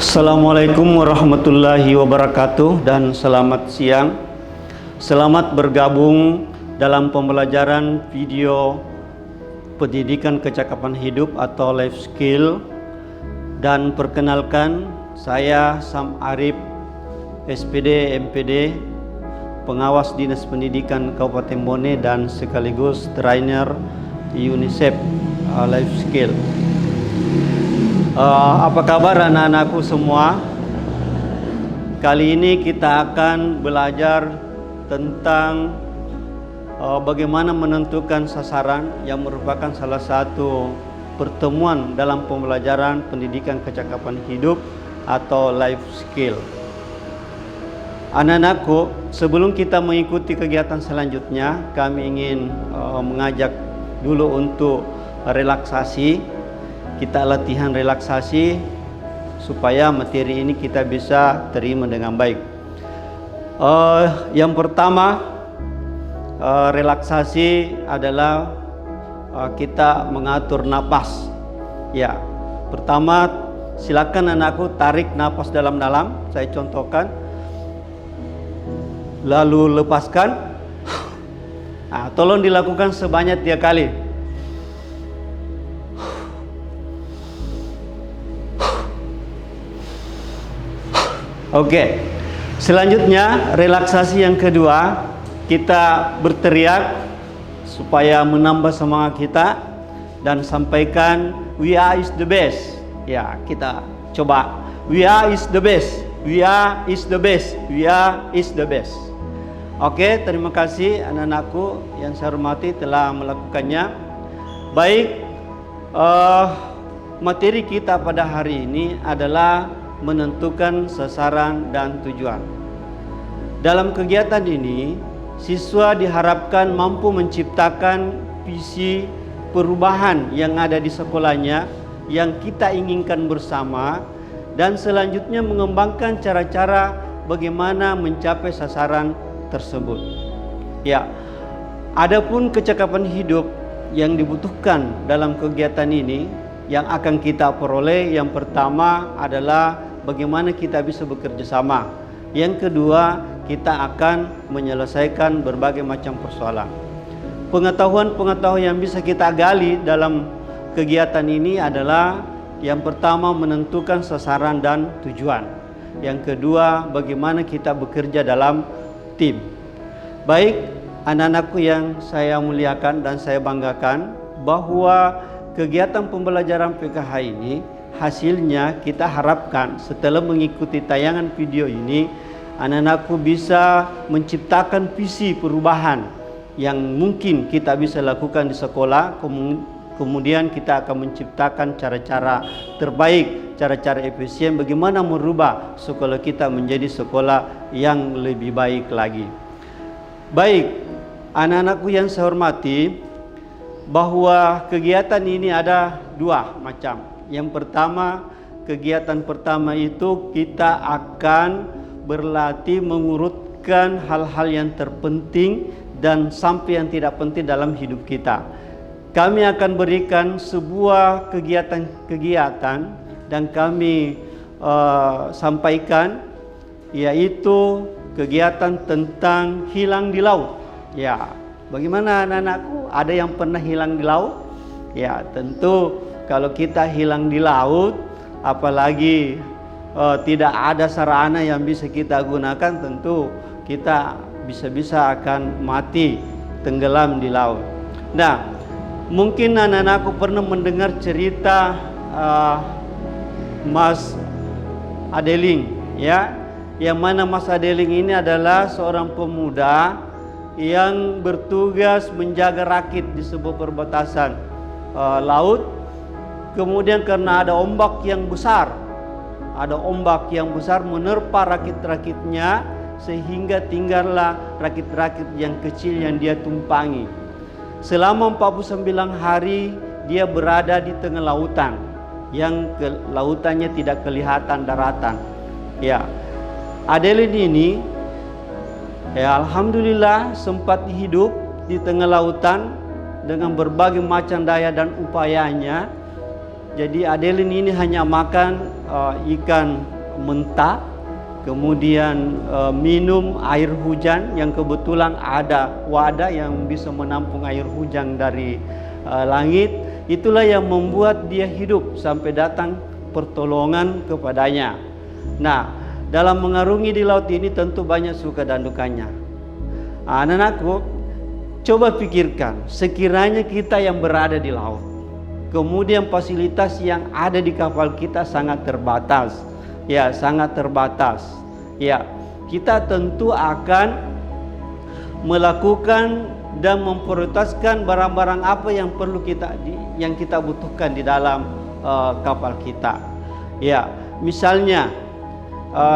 Assalamualaikum warahmatullahi wabarakatuh dan selamat siang. Selamat bergabung dalam pembelajaran video pendidikan kecakapan hidup atau life skill. Dan perkenalkan, saya Sam Arif, SPD MPD, pengawas Dinas Pendidikan Kabupaten Bone dan sekaligus trainer UNICEF Life Skill. Apa kabar anak-anakku semua? Kali ini kita akan belajar tentang bagaimana menentukan sasaran yang merupakan salah satu pertemuan dalam pembelajaran pendidikan kecakapan hidup atau life skill. Anak-anakku, sebelum kita mengikuti kegiatan selanjutnya, kami ingin mengajak dulu untuk relaksasi. Kita latihan relaksasi supaya materi ini kita bisa terima dengan baik. Yang pertama, relaksasi adalah kita mengatur napas. Ya, pertama silakan anakku tarik napas dalam-dalam. Saya contohkan. Lalu lepaskan. Nah, tolong dilakukan sebanyak 3 kali. Oke, selanjutnya relaksasi yang kedua, kita berteriak supaya menambah semangat kita dan sampaikan we are is the best. Ya, kita coba we are is the best, we are is the best, we are is the best. Oke, terima kasih anak-anakku yang saya hormati telah melakukannya. Baik, materi kita pada hari ini adalah menentukan sasaran dan tujuan. Dalam kegiatan ini, siswa diharapkan mampu menciptakan visi perubahan yang ada di sekolahnya yang kita inginkan bersama, dan selanjutnya mengembangkan cara-cara bagaimana mencapai sasaran tersebut. Ya, adapun kecakapan hidup yang dibutuhkan dalam kegiatan ini yang akan kita peroleh, yang pertama adalah bagaimana kita bisa bekerja sama. Yang kedua, kita akan menyelesaikan berbagai macam persoalan. Pengetahuan-pengetahuan yang bisa kita gali dalam kegiatan ini adalah yang pertama menentukan sasaran dan tujuan. Yang kedua, bagaimana kita bekerja dalam tim. Baik, anak-anakku yang saya muliakan dan saya banggakan, bahwa kegiatan pembelajaran PKH ini hasilnya kita harapkan setelah mengikuti tayangan video ini, anak-anakku bisa menciptakan visi perubahan yang mungkin kita bisa lakukan di sekolah. Kemudian kita akan menciptakan cara-cara terbaik, cara-cara efisien bagaimana merubah sekolah kita menjadi sekolah yang lebih baik lagi. Baik, anak-anakku yang saya hormati, bahwa kegiatan ini ada 2 macam. Yang pertama, kegiatan pertama itu kita akan berlatih mengurutkan hal-hal yang terpenting dan sampai yang tidak penting dalam hidup kita. Kami akan berikan sebuah kegiatan dan kami sampaikan, yaitu kegiatan tentang hilang di laut. Ya, bagaimana anak-anakku? Ada yang pernah hilang di laut? Ya, tentu kalau kita hilang di laut, apalagi tidak ada sarana yang bisa kita gunakan, tentu kita bisa-bisa akan mati tenggelam di laut. Nah, mungkin anak-anakku pernah mendengar cerita Mas Adeling, ya, yang mana Mas Adeling ini adalah seorang pemuda yang bertugas menjaga rakit di sebuah perbatasan laut. Kemudian karena ada ombak yang besar, menerpa rakit-rakitnya, sehingga tinggallah rakit-rakit yang kecil yang dia tumpangi. Selama 49 hari dia berada di tengah lautan, yang lautannya tidak kelihatan daratan. Ya, Adeline ini, ya alhamdulillah sempat hidup di tengah lautan dengan berbagai macam daya dan upayanya. Jadi Adeline ini hanya makan ikan mentah, kemudian minum air hujan yang kebetulan ada wadah yang bisa menampung air hujan dari langit. Itulah yang membuat dia hidup sampai datang pertolongan kepadanya. Nah, dalam mengarungi di laut ini tentu banyak suka dan dukanya. Anak-anakku, coba pikirkan, sekiranya kita yang berada di laut, kemudian fasilitas yang ada di kapal kita sangat terbatas. Ya, sangat terbatas. Ya, kita tentu akan melakukan dan memprioritaskan barang-barang apa yang perlu yang kita butuhkan di dalam kapal kita. Ya, misalnya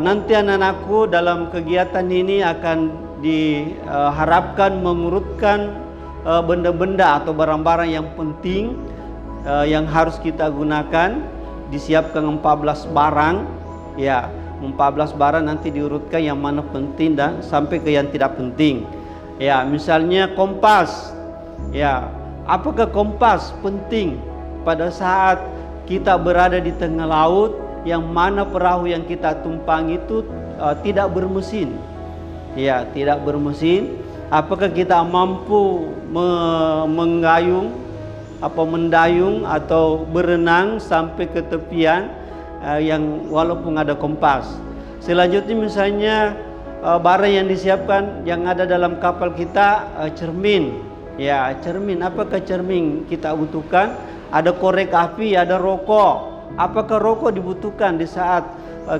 nanti anak-anakku dalam kegiatan ini akan diharapkan mengurutkan benda-benda atau barang-barang yang penting yang harus kita gunakan. Disiapkan 14 barang. Ya, 14 barang nanti diurutkan yang mana penting dan sampai ke yang tidak penting. Ya, misalnya kompas. Ya, apakah kompas penting pada saat kita berada di tengah laut yang mana perahu yang kita tumpang itu tidak bermesin? Ya, tidak bermesin. Apakah kita mampu mendayung atau berenang sampai ke tepian yang walaupun ada kompas? Selanjutnya misalnya barang yang disiapkan yang ada dalam kapal kita, cermin. Ya, cermin. Apakah cermin kita butuhkan? Ada korek api, ada rokok. Apakah rokok dibutuhkan di saat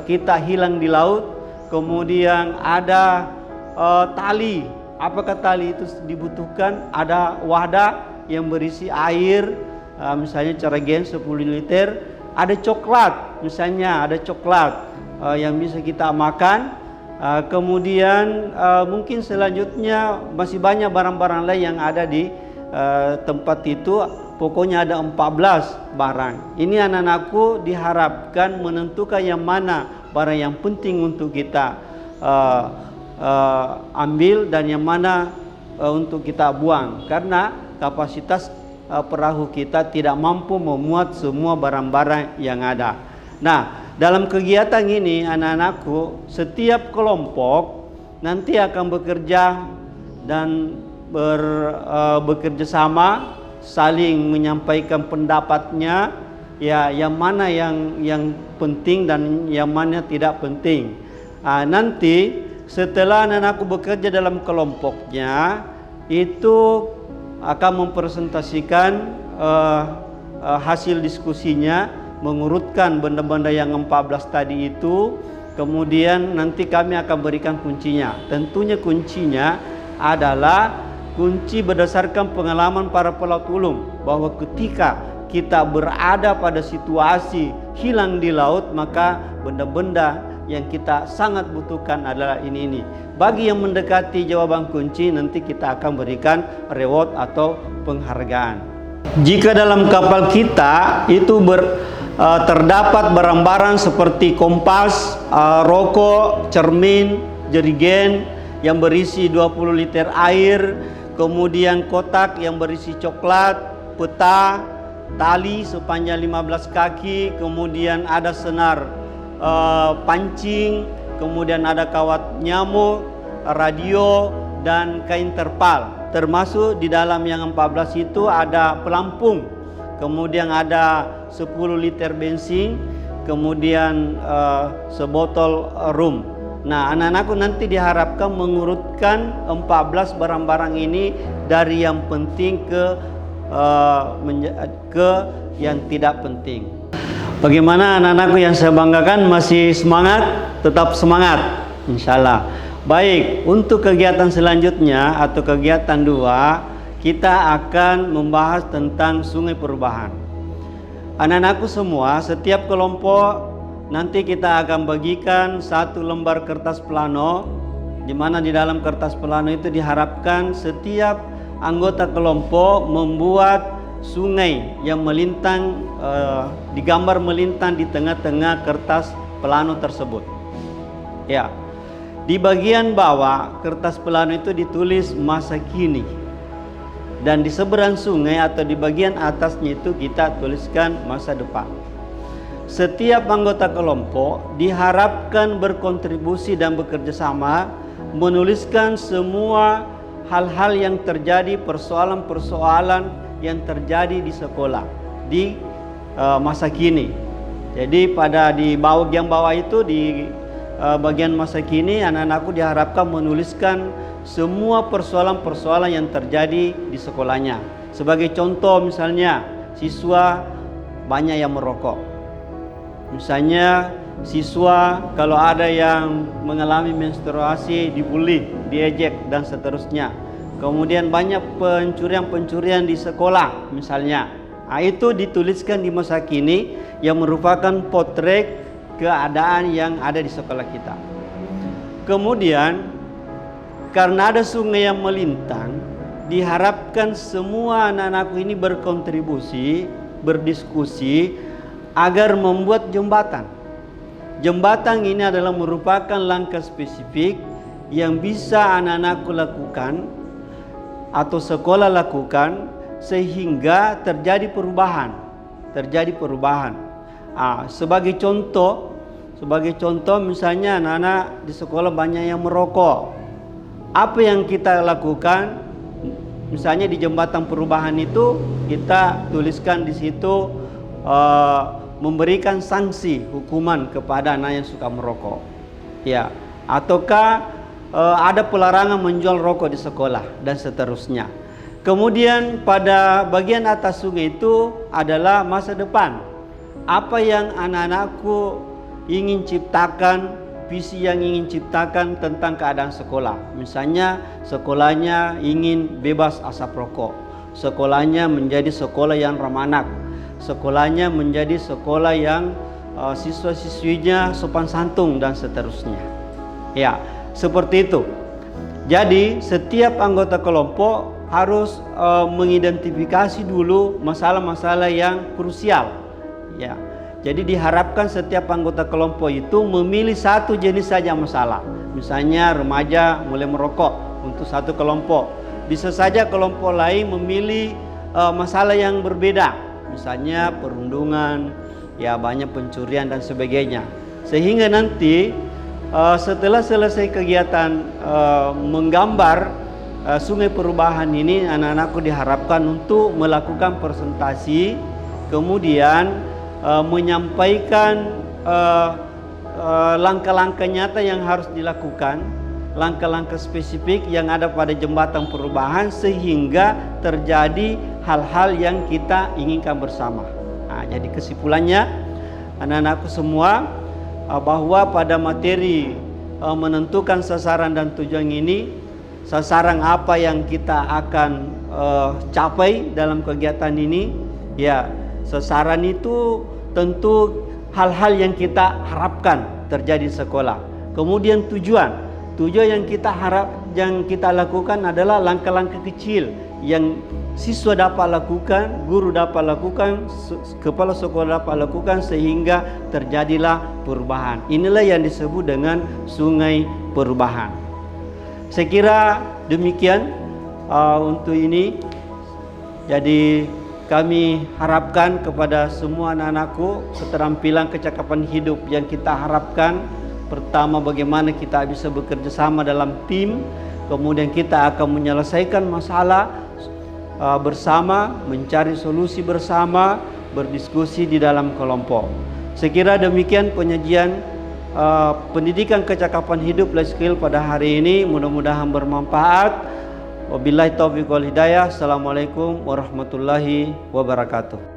kita hilang di laut? Kemudian ada tali. Apakah tali itu dibutuhkan? Ada wadah yang berisi air, misalnya Caragen 10 liter. Ada coklat, misalnya ada coklat yang bisa kita makan. Kemudian mungkin selanjutnya masih banyak barang-barang lain yang ada di tempat itu. Pokoknya ada 14 barang. Ini anak-anakku diharapkan menentukan yang mana barang yang penting untuk kita ambil dan yang mana untuk kita buang, karena kapasitas perahu kita tidak mampu memuat semua barang-barang yang ada. Nah, dalam kegiatan ini anak-anakku, setiap kelompok nanti akan bekerja dan bekerja sama, saling menyampaikan pendapatnya, ya, yang mana yang penting dan yang mana tidak penting. Nanti setelah anak-anakku bekerja dalam kelompoknya, itu akan mempresentasikan hasil diskusinya, mengurutkan benda-benda yang 14 tadi itu. Kemudian nanti kami akan berikan kuncinya. Tentunya kuncinya adalah kunci berdasarkan pengalaman para pelaut ulung, bahwa ketika kita berada pada situasi hilang di laut, maka benda-benda yang kita sangat butuhkan adalah ini. Bagi yang mendekati jawaban kunci, nanti kita akan berikan reward atau penghargaan. Jika dalam kapal kita itu terdapat barang-barang seperti kompas, rokok, cermin, jerigen yang berisi 20 liter air, kemudian kotak yang berisi coklat, peta, tali sepanjang 15 kaki, kemudian ada senar pancing, kemudian ada kawat nyamuk, radio, dan kain terpal. Termasuk di dalam yang 14 itu ada pelampung, kemudian ada 10 liter bensin, kemudian sebotol rum. Nah, anak-anakku nanti diharapkan mengurutkan 14 barang-barang ini dari yang penting ke yang tidak penting. Bagaimana anak-anakku yang saya banggakan, masih semangat? Tetap semangat, insyaallah. Baik, untuk kegiatan selanjutnya atau kegiatan 2, kita akan membahas tentang Sungai Perubahan. Anak-anakku semua, setiap kelompok nanti kita akan bagikan 1 lembar kertas plano, di mana di dalam kertas plano itu diharapkan setiap anggota kelompok membuat sungai yang melintang, digambar melintang di tengah-tengah kertas plano tersebut. Ya, di bagian bawah kertas plano itu ditulis masa kini. dan di seberang sungai atau di bagian atasnya itu kita tuliskan masa depan. Setiap anggota kelompok diharapkan berkontribusi dan bekerja sama menuliskan semua hal-hal yang terjadi, persoalan-persoalan yang terjadi di sekolah di masa kini. Jadi di bagian bawah itu di bagian masa kini anak-anakku diharapkan menuliskan semua persoalan-persoalan yang terjadi di sekolahnya. Sebagai contoh misalnya siswa banyak yang merokok. Misalnya siswa kalau ada yang mengalami menstruasi dibully, diejek dan seterusnya. Kemudian banyak pencurian-pencurian di sekolah misalnya. Nah, itu dituliskan di masa kini yang merupakan potret keadaan yang ada di sekolah kita. Kemudian karena ada sungai yang melintang, diharapkan semua anak-anakku ini berkontribusi, berdiskusi agar membuat jembatan. Jembatan ini adalah merupakan langkah spesifik yang bisa anak-anakku lakukan atau sekolah lakukan sehingga terjadi perubahan. Sebagai contoh misalnya anak-anak di sekolah banyak yang merokok. Apa yang kita lakukan? Misalnya di jembatan perubahan itu kita tuliskan di situ memberikan sanksi hukuman kepada anak yang suka merokok, ya, ataukah ada pelarangan menjual rokok di sekolah dan seterusnya. Kemudian pada bagian atas sungai itu adalah masa depan. Apa yang anak-anakku ingin ciptakan, visi yang ingin ciptakan tentang keadaan sekolah. Misalnya sekolahnya ingin bebas asap rokok, sekolahnya menjadi sekolah yang ramah anak, sekolahnya menjadi sekolah yang siswa-siswinya sopan santun dan seterusnya. Ya, seperti itu. Jadi setiap anggota kelompok harus mengidentifikasi dulu masalah-masalah yang krusial. Ya. Jadi diharapkan setiap anggota kelompok itu memilih satu jenis saja masalah. Misalnya remaja mulai merokok untuk satu kelompok. Bisa saja kelompok lain memilih masalah yang berbeda. Misalnya perundungan, ya banyak pencurian dan sebagainya. Sehingga nanti setelah selesai kegiatan menggambar sungai perubahan ini, anak-anakku diharapkan untuk melakukan presentasi, kemudian menyampaikan langkah-langkah nyata yang harus dilakukan, langkah-langkah spesifik yang ada pada jembatan perubahan sehingga terjadi hal-hal yang kita inginkan bersama. Nah, jadi kesimpulannya anak-anakku semua bahwa pada materi menentukan sasaran dan tujuan ini, sasaran apa yang kita akan capai dalam kegiatan ini, ya sasaran itu tentu hal-hal yang kita harapkan terjadi di sekolah. Kemudian tujuan yang kita yang kita lakukan adalah langkah-langkah kecil yang siswa dapat lakukan, guru dapat lakukan, kepala sekolah dapat lakukan sehingga terjadilah perubahan. Inilah yang disebut dengan sungai perubahan. Saya kira demikian untuk ini. Jadi kami harapkan kepada semua anak-anakku keterampilan kecakapan hidup yang kita harapkan. Pertama, bagaimana kita bisa bekerja sama dalam tim. Kemudian kita akan menyelesaikan masalah bersama, mencari solusi bersama, berdiskusi di dalam kelompok. Saya kira demikian penyajian pendidikan kecakapan hidup life skill pada hari ini. Mudah-mudahan bermanfaat. Wabillahi taufiq wal hidayah. Assalamualaikum warahmatullahi wabarakatuh.